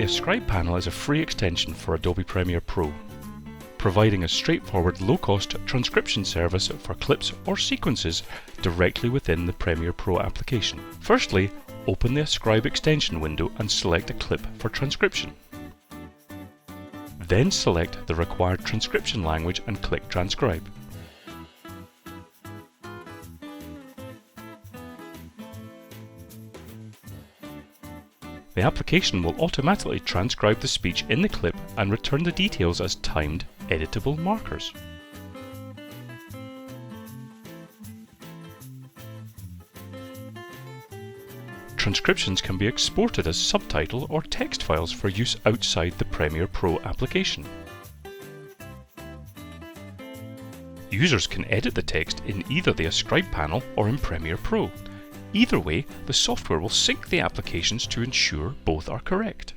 The Ascribe panel is a free extension for Adobe Premiere Pro, providing a straightforward low-cost transcription service for clips or sequences directly within the Premiere Pro application. Firstly, open the Ascribe extension window and select a clip for transcription. Then select the required transcription language and click Transcribe. The application will automatically transcribe the speech in the clip and return the details as timed, editable markers. Transcriptions can be exported as subtitle or text files for use outside the Premiere Pro application. Users can edit the text in either the Ascribe panel or in Premiere Pro. Either way, the software will sync the applications to ensure both are correct.